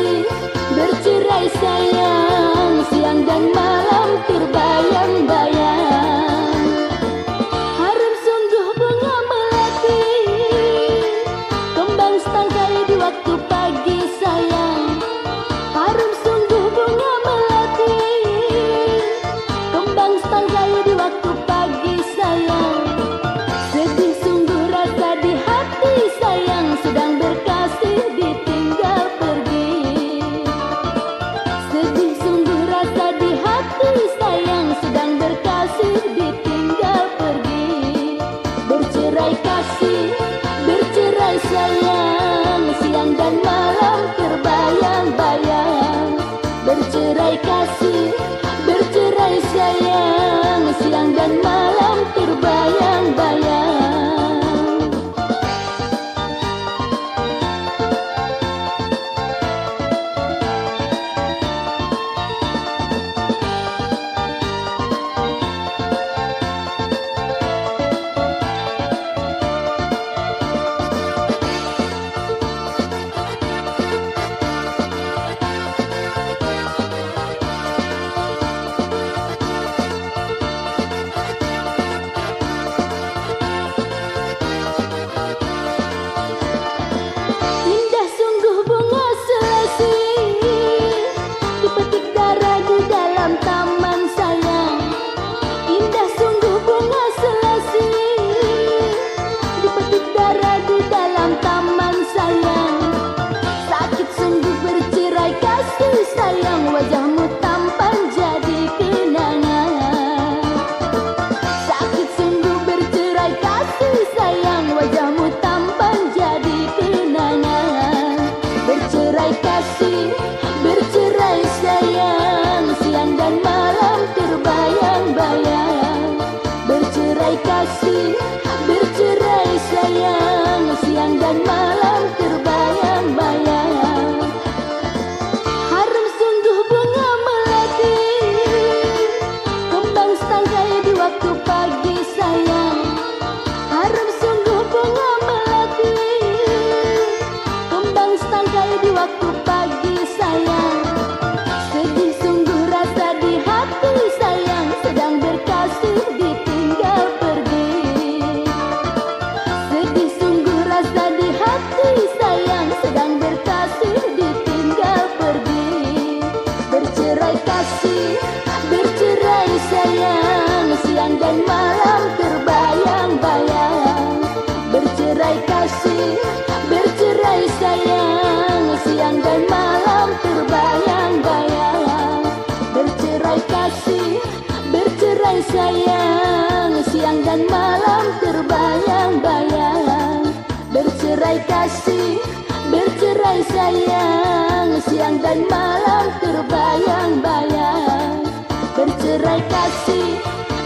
kasih, bercerai sayang, siang dan malam terbayang-bayang. Harum sungguh bunga melati, kembang setangkai di waktu pagi sayang. Harum sungguh bunga melati, kembang setangkai di waktu pagi sayang. Sedih sungguh rasa di hati sayang, sedang berkasih ditinggal pergi. Sedih sungguh rasa di hati sayang, sedang berkasih ditinggal pergi. Bercerai kasih, bercerai sayang, siang dan malam terbayang-bayang. Bercerai kasih, bercerai sayang, siang dan malam terbayang-bayang. Indah sungguh bunga selasi, dipetik darah di dalam taman sayang. Indah sungguh bunga selasi, dipetik darah di dalam taman sayang. Sakit sungguh bercerai kasih sayang, wajahmu tampan jadi kenangan. Sakit sungguh bercerai kasih sayang, wajahmu tampan jadi kenangan. Bercerai kasih, bercerai sayang, siang dan malam terbayang-bayang. Bercerai kasih, bercerai sayang, siang dan malam terbayang-bayang. Harum sungguh bunga melati, kembang setangkai di waktu pagi sayang. Harum sungguh bunga melati, kembang setangkai di waktu pagi sayang. Sedih sungguh rasa di hati sayang, sedang berkasih ditinggal pergi. Sedih sungguh rasa di hati sayang, sedang berkasih ditinggal pergi. Bercerai kasih, bercerai sayang, siang dan malam terbayang-bayang. Bercerai kasih, bercerai sayang, siang dan malam terbayang-bayang. Bercerai kasih, bercerai sayang, siang dan malam terbayang-bayang. Bercerai kasih, bercerai sayang, siang dan malam terbayang-bayang. Bercerai kasih,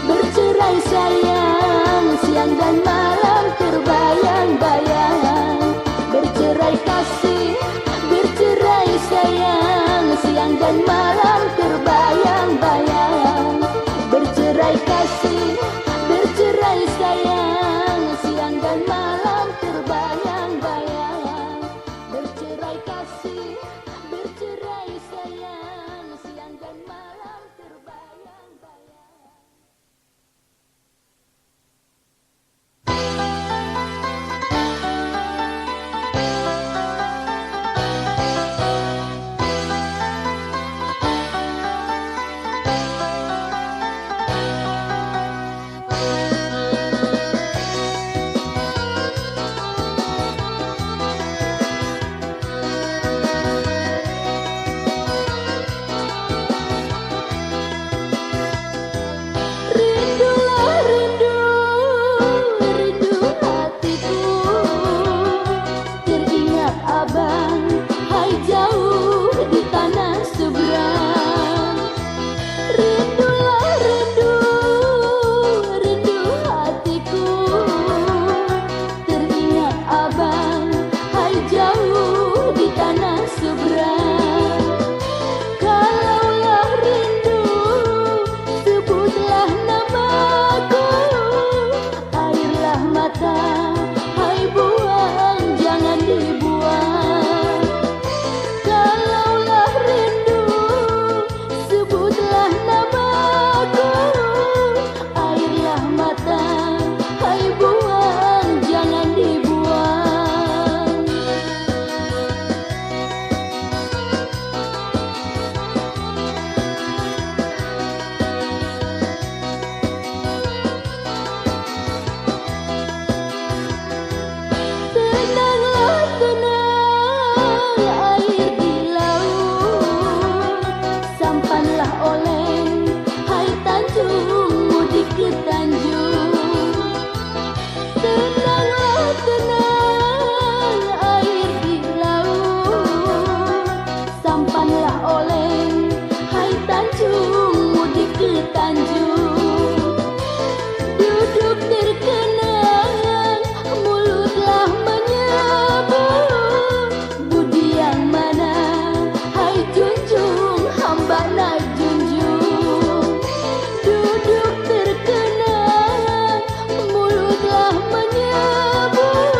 bercerai sayang, siang dan malam terbayang-bayang. Bercerai kasih, bercerai sayang, siang dan malam terbayang-bayang. Bercerai kasih, bercerai sayang, siang dan malam terbayang-bayang. Bercerai kasih, bercerai sayang, siang dan malam terbayang-bayang. oleng. Hai Tanjung, mudik ke Tanjung. Duduk terkenang, mulutlah menyebut budi yang mana. Hai junjung, hamba naik junjung. Duduk terkenang, mulutlah menyebut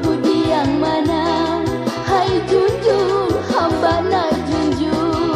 budi yang mana. Hai junjung, hamba naik junjung.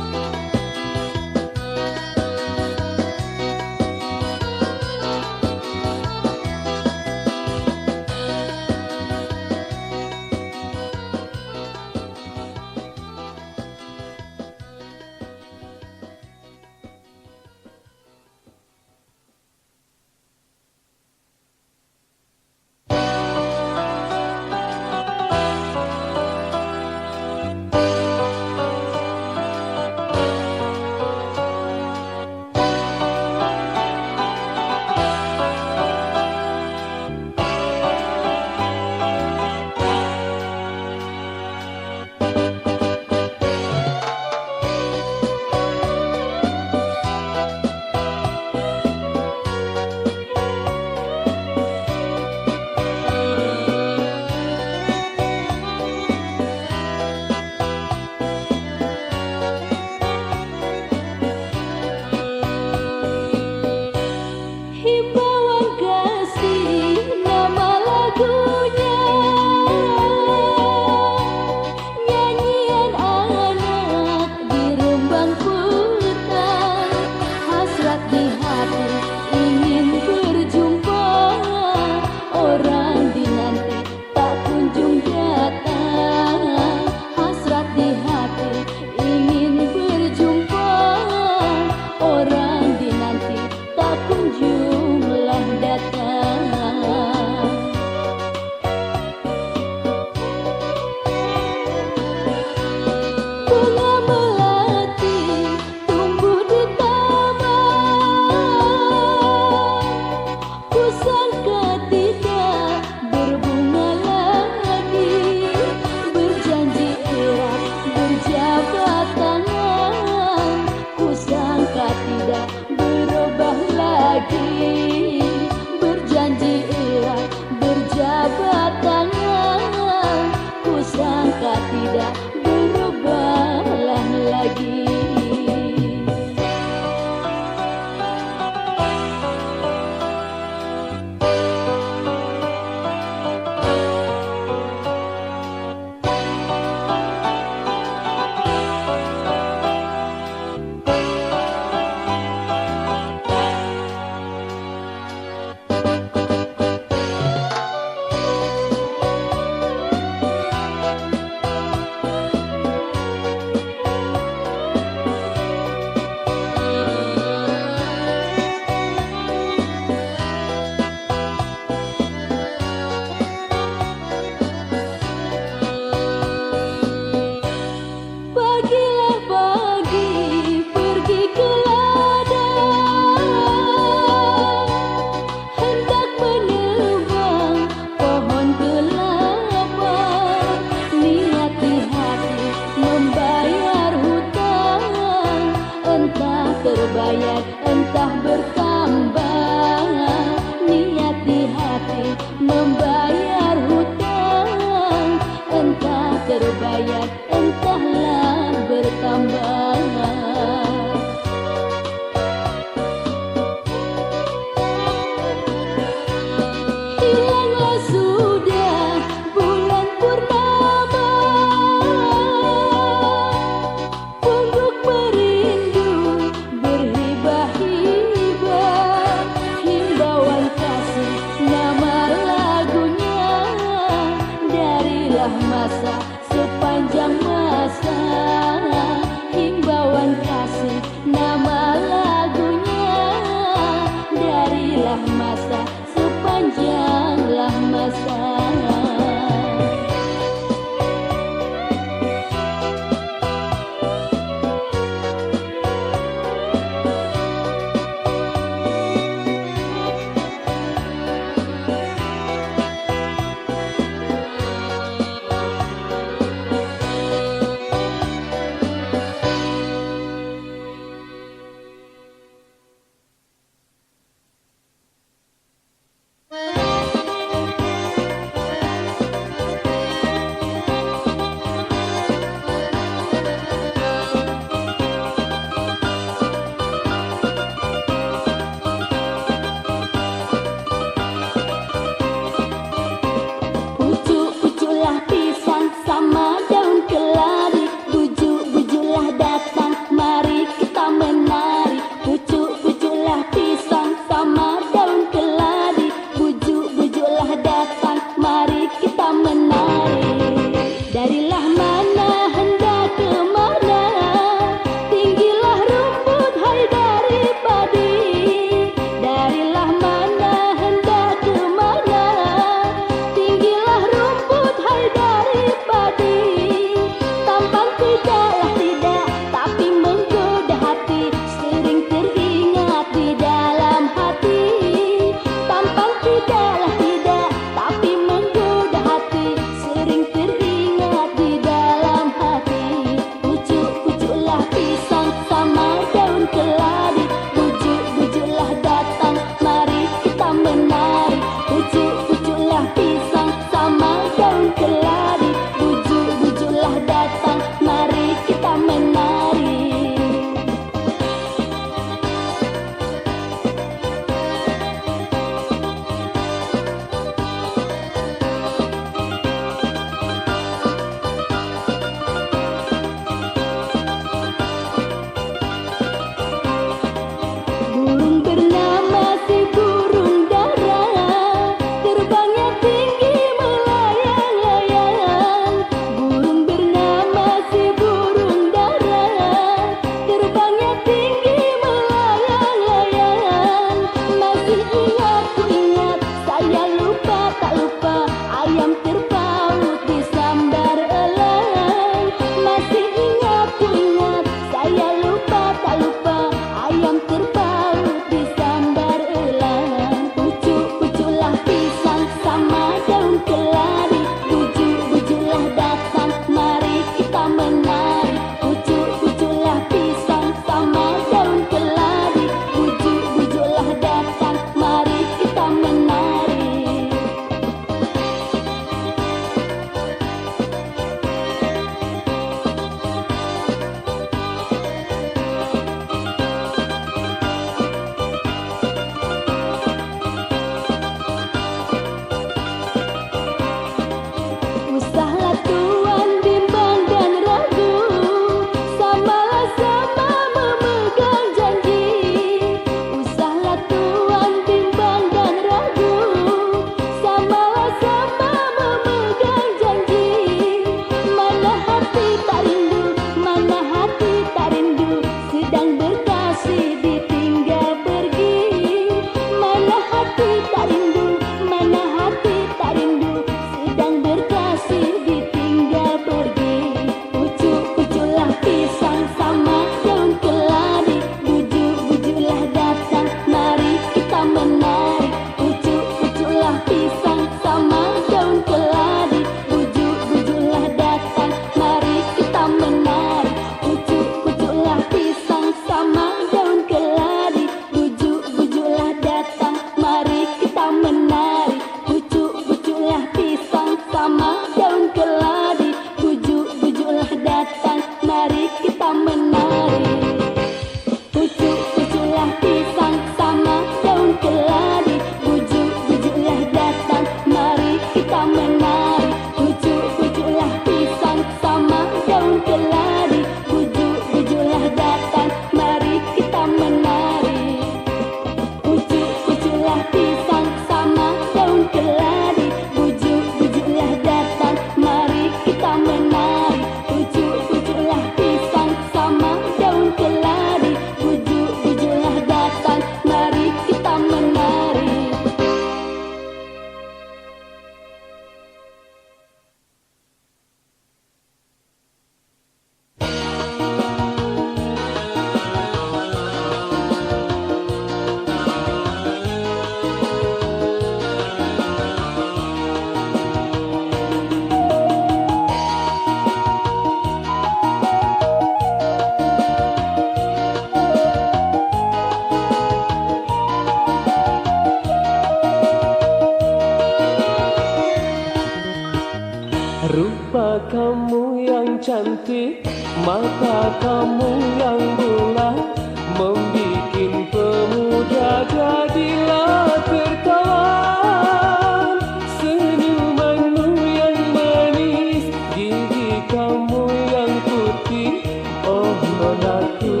kamu yang cantik, mata kamu yang bulat, membikin pemuda jadilah tertawan. Senyumanmu yang manis, gigi kamu yang putih, oh nonaku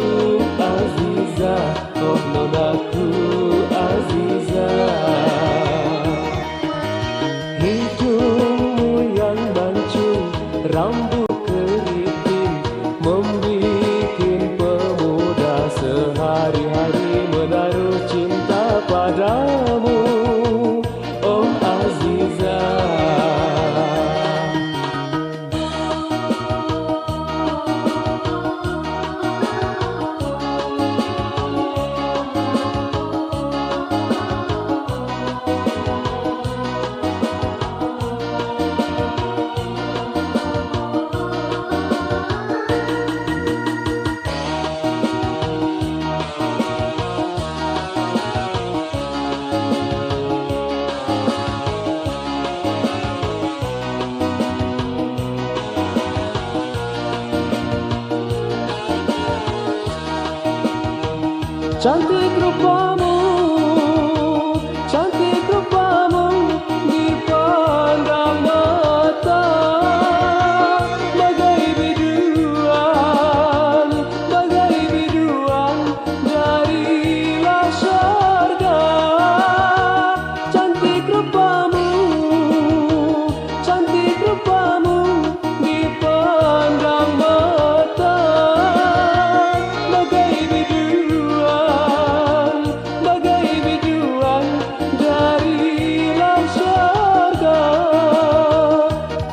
Aziza, oh nonaku Aziza. Hidungmu yang mancung, rambut keriting, membikin pemuda sehari-hari menaruh cinta padamu, oh Aziza. Cantik rupamu, cantik rupamu dipandang mata, bagai biduan darilah syurga. Cantik rupamu dipandang mata, bagai biduan darilah syurga.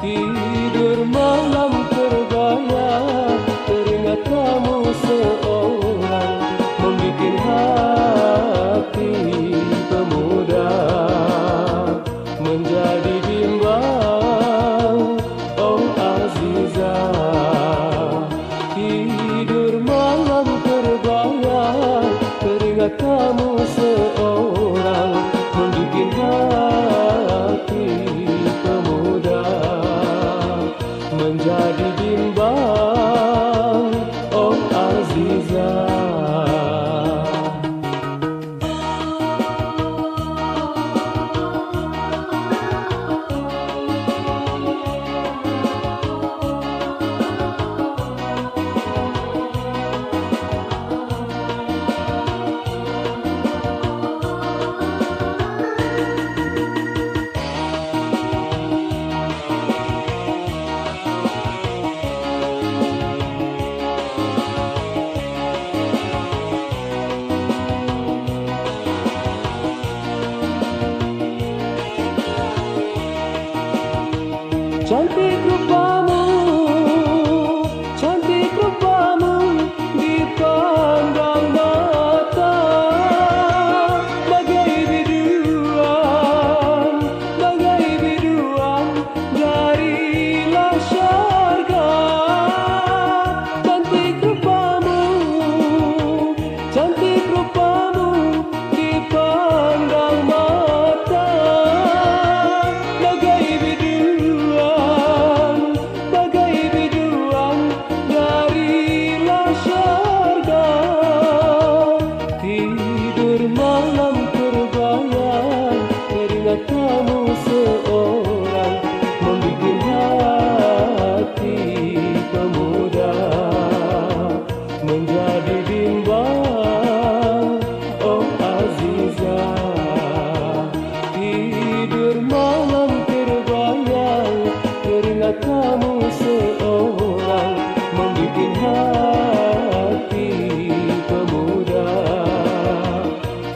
Tidur malam terbayang, teringat kamu seorang, membikin hati pemuda menjadi bimbang, oh Aziza. Tidur malam terbayang, teringat kamu seorang, membikin hati pemuda menjadi bimbang, oh Aziza. Cantik rupamu dipandang mata, bagai biduan darilah syurga. Cantik rupamu dipandang mata, bagai biduan darilah syurga. Tidur malam terbayang, teringat kamu seorang, membikin hati pemuda menjadi bimbang, oh Aziza. Tidur malam terbayang, teringat kamu seorang, membikin hati pemuda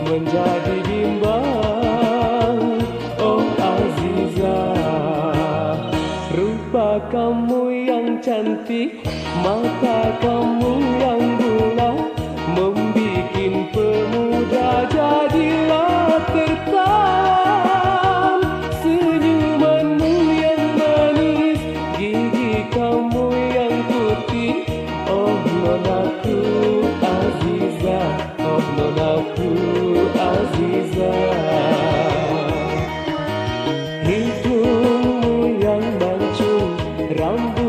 menjadi bimbang, oh Aziza. Rupa kamu yang cantik, mata kamu yang bulat, membikin pemuda jadilah tertawan. Senyumanmu yang manis, gigi kamu yang putih, oh nonaku Aziza, oh nonaku Aziza. Hidungmu yang mancung, rambut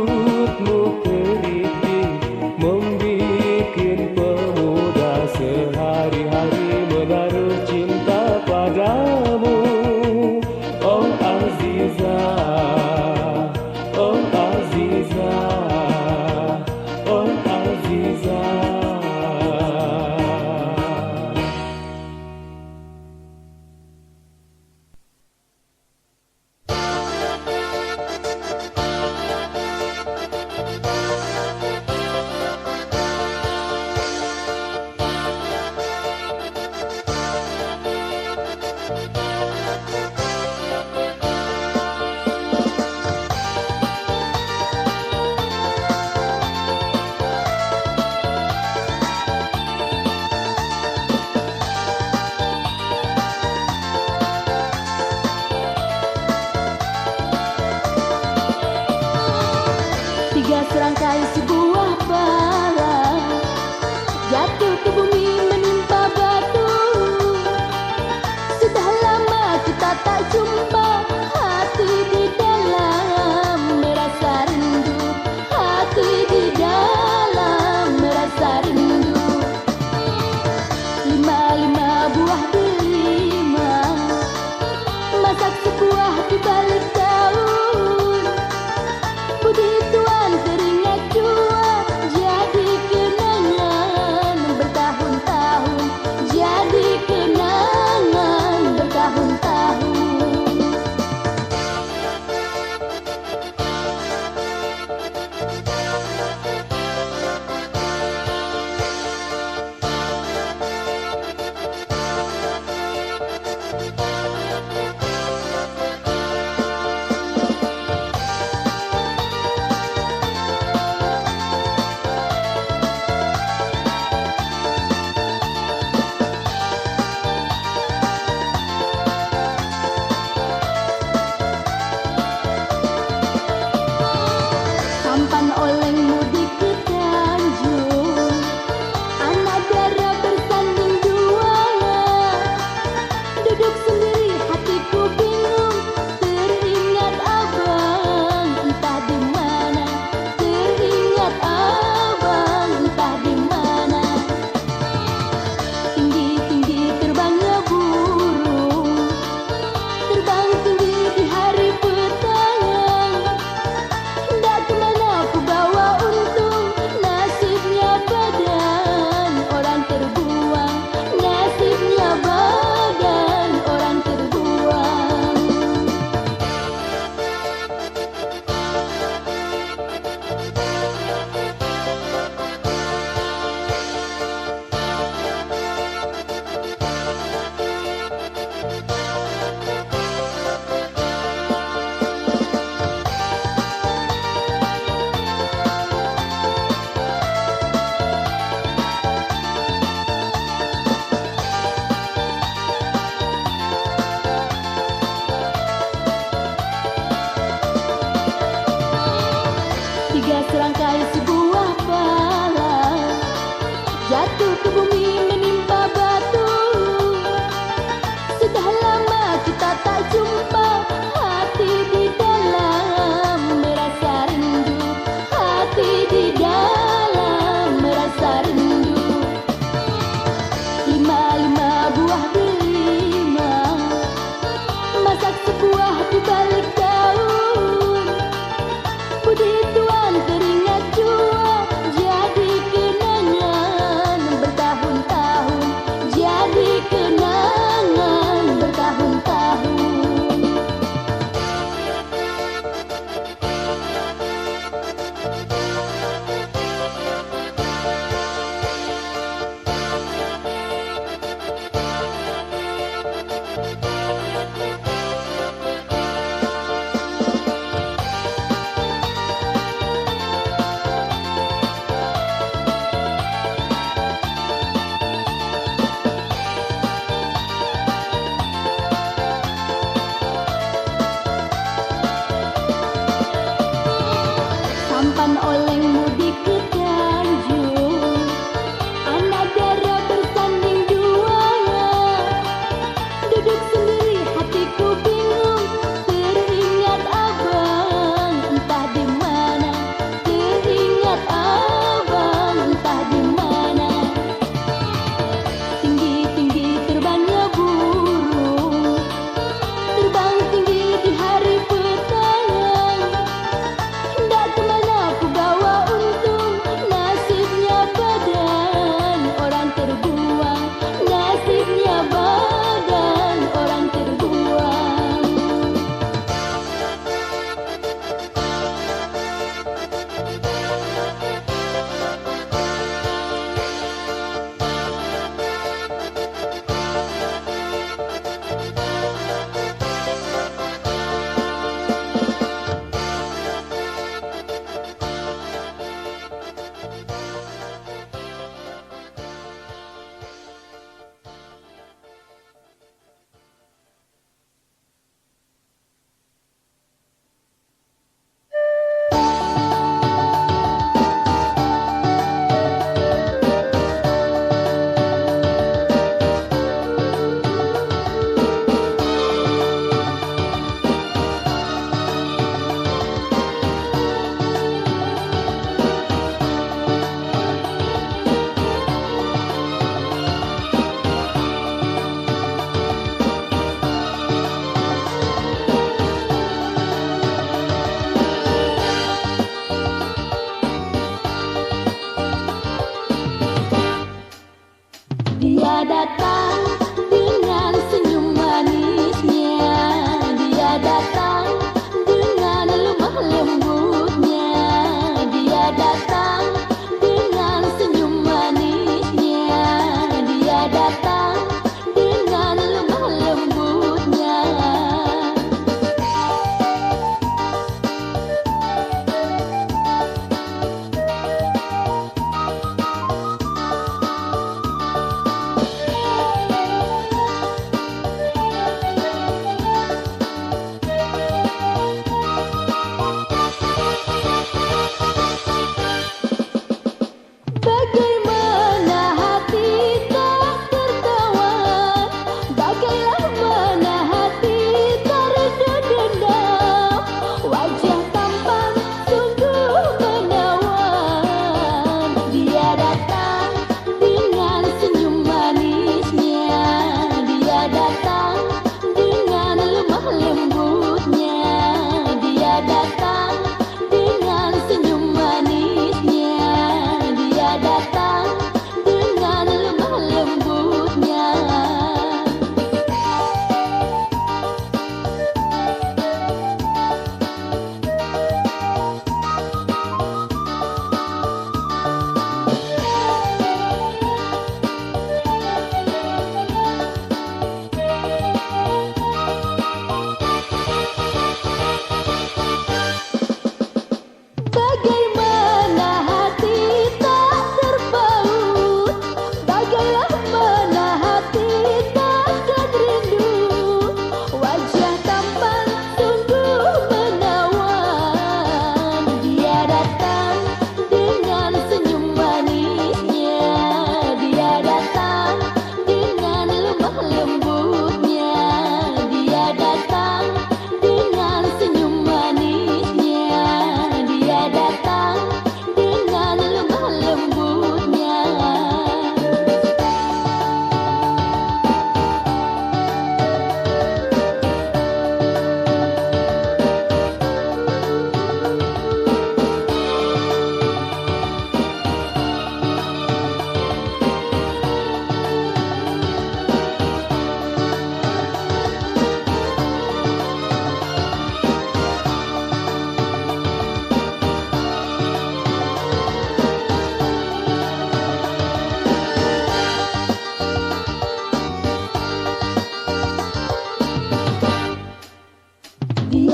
balik tahun. Budi tuan teringat jua jadi kenangan bertahun-tahun, jadi kenangan bertahun-tahun.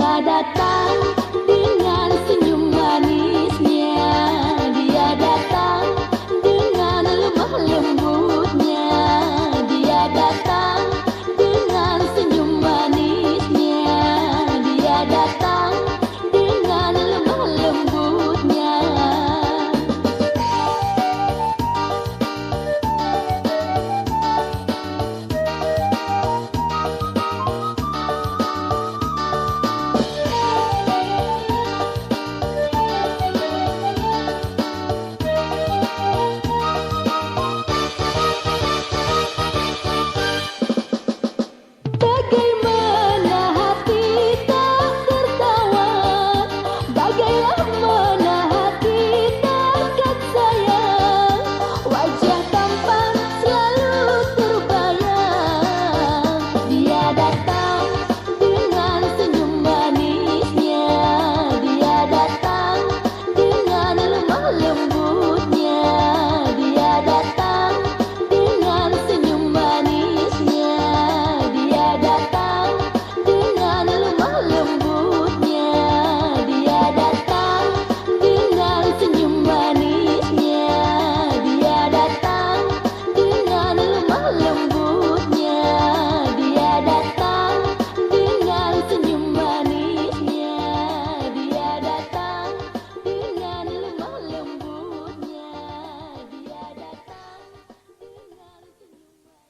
Dia datang dengan senyum manisnya, dia datang dengan lemah lembutnya, dia datang dengan senyum manisnya, dia datang dengan lemah lembutnya. Bagaimana hati tak tertawan, bagaimana hati takkan sayang, wajah tampan selalu terbayang. Dia datang dengan senyum manisnya, dia datang dengan lemah lembutnya, dia datang dengan senyum manisnya, dia datang dengan lemah lembutnya, dia datang dengan senyum manisnya, dia datang dengan lemah lembutnya, dia datang dengan senyum manisnya, dia datang dengan lemah lembutnya, dia datang dengan senyum manisnya.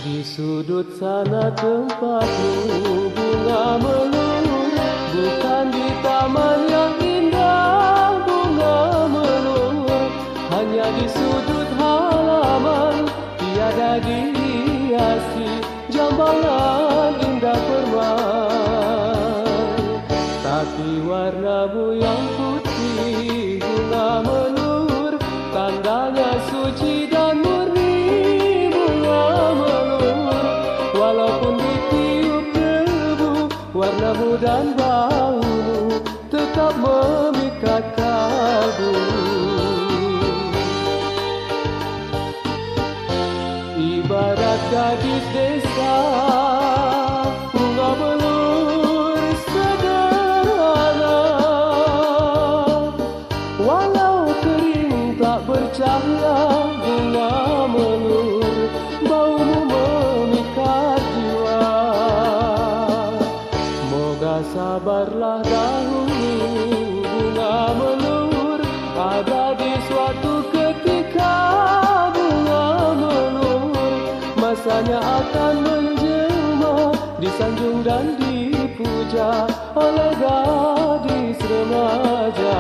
Di sudut sana tempatmu bunga melur, bukan di taman yang indah bunga melur, hanya di sudut halaman tiada dihiasi jambangan indah permai. Tapi warnamu yang putih bunga melur, tandanya suci dan murni bunga melur. Walaupun ditiup debu, warnamu dan baumu tetap memikat kalbu. Ibarat gadis desa, bunga melur sederhana. Walau kering tak bercahaya, bunga melur baumu memikat jiwa. Moga sabarlah dahulu bunga melur, ada di suatu ketika bunga melur masanya akan menjelma, disanjung dan dipuja oleh gadis remaja.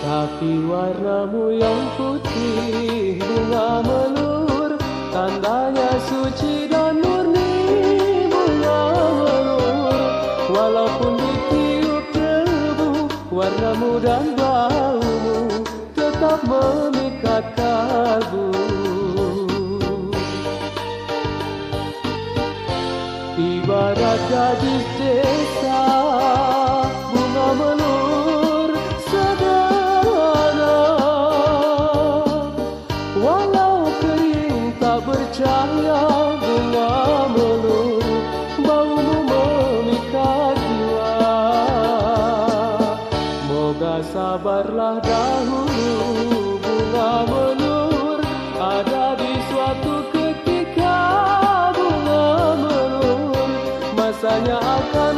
Tapi warnamu yang putih bunga melur, tandanya suci dan murni bunga melur. Walaupun ditiup debu, warnamu dan baumu tetap memikat kalbu. Ibarat gadis desa, bunga melur sederhana. Walau kering tak bercahaya, bunga melur baumu memikat jiwa. Moga sabarlah dahulu bunga melur, ada di suatu ketika bunga melur masanya akan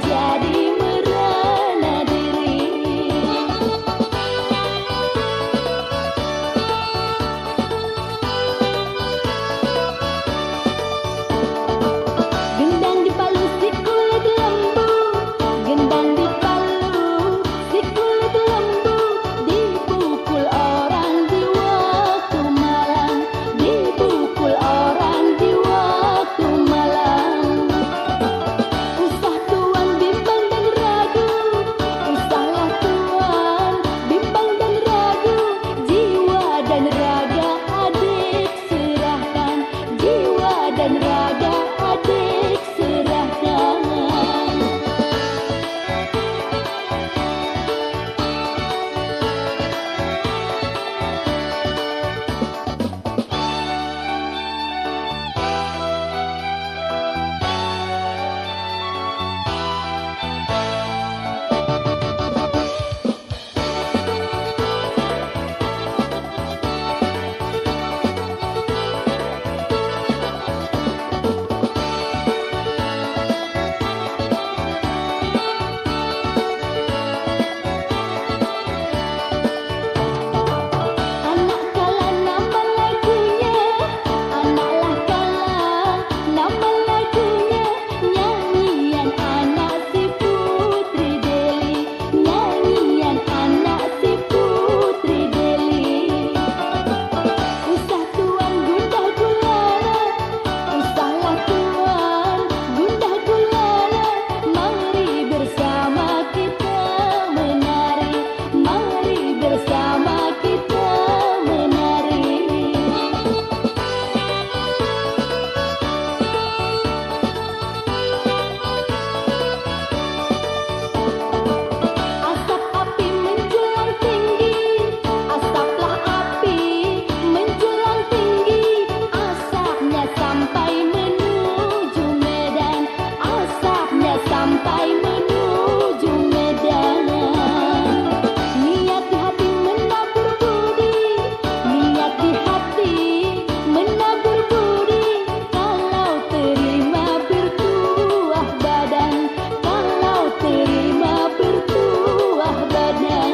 jadi merana diri. Gendang di Palu si kulit lembu, gendang di Palu si kulit lembu, dipukul orang di waktu malam, dipukul orang di waktu malam. Usah tuan bimbang dan ragu, usahlah tuan bimbang dan ragu, jiwa dan raga adik serahkan, jiwa dan raga adik serahkan. Anak kala nama lagunya, anaklah kala nama lagunya, nyanyian anak si Putri Deli, nyanyian anak si Putri Deli. Usah tuan gundah gulana, usahlah tuan gundah gulana, mari bersama kita menari, mari bersama kita menari. Asap api menjulang tinggi, asaplah api menjulang tinggi, asapnya sampai menuju Medan, asapnya sampai menuju Medan. Niat di hati menabur budi, niat di hati menabur budi, kalau terima bertuah badan, kalau terima bertuah badan.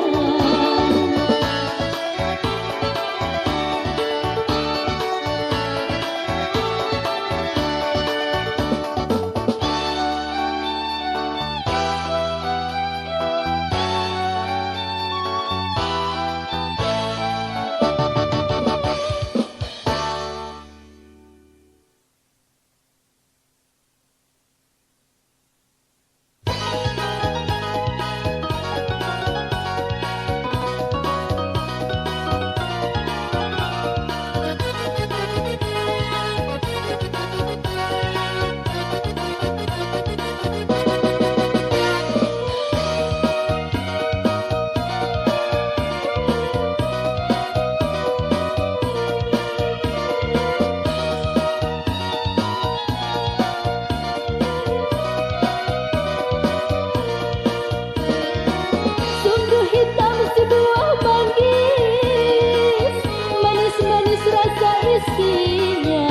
Sungguh hitam si buah manggis, manis-manis rasa isinya.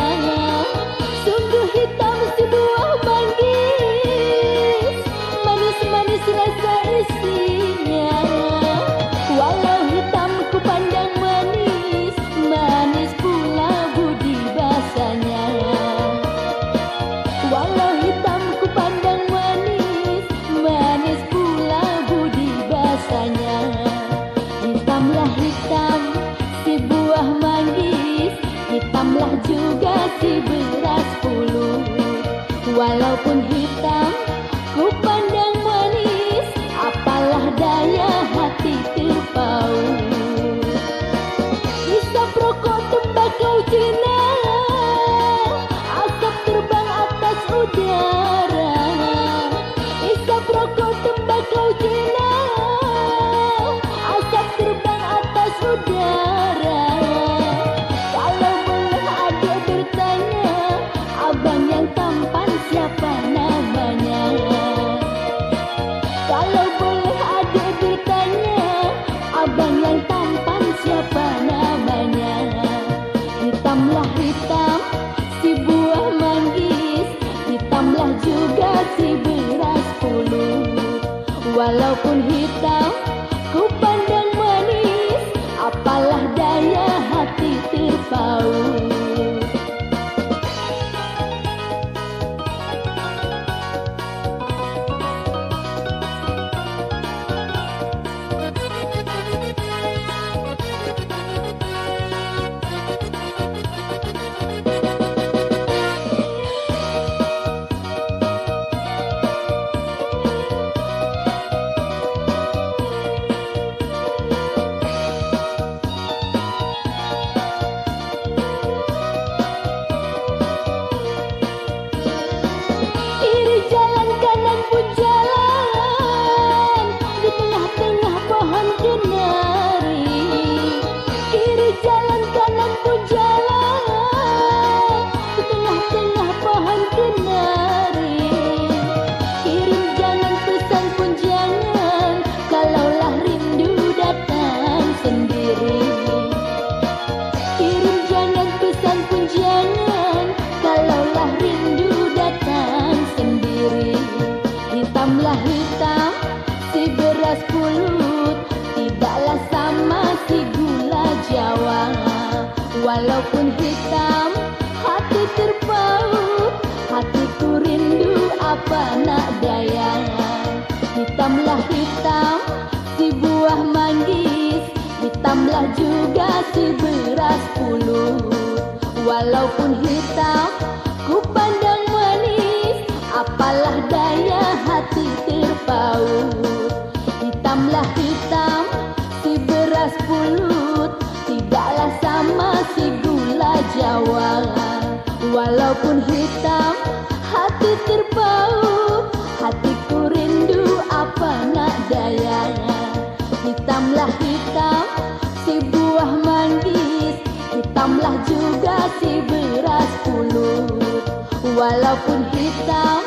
Sungguh hitam si buah manggis, manis-manis rasa isinya. Walau hitam ku pandang manis, manis pula budi basanya. Walau hitam ku pandang manis, manis pula budi basanya. Hitamlah hitam si buah manggis, hitamlah juga si beras puluh. Walaupun hitam ku pandang manis, apalah daya hati terpaut. Hisap rokok tembakau Cina, asap terbang atas udara. Hisap rokok tembakau Cina, asap terbang atas udara. Kalau boleh adik bertanya, abang yang tampan siapa namanya? Kalau boleh adik bertanya, abang yang tampan siapa namanya? Hitamlah hitam si buah manggis, hitamlah juga si beras puluh. pulut. Walaupun hitam ku pandang manis, apalah daya hati terpaut. Kiri jalan kanan pun jalan, di tengah-tengah pohon kenari. Kiri jalan kanan pun jalan, di tengah-tengah pohon kenari. Kirim jangan, pesan pun jangan, kalaulah rindu datang sendiri. Kirim jangan, pesan pun jangan, kalaulah rindu datang sendiri. Hitamlah hitam, si beras pulut, tidaklah sama si gula Jawa. Walaupun hitam, hati terpaut, hatiku rindu apa nak daya. Hitamlah hitam, si buah manggis, hitamlah juga si beras pulut. Walaupun hitam ku pandang manis, apalah daya hati terpaut. Hitamlah hitam, si beras pulut, tidaklah sama si gula Jawa. Walaupun hitam, hati terpaut, hatiku rindu apa nak daya. Hitamlah hitam, si buah manggis, hitamlah juga si beras pulut. Walaupun hitam,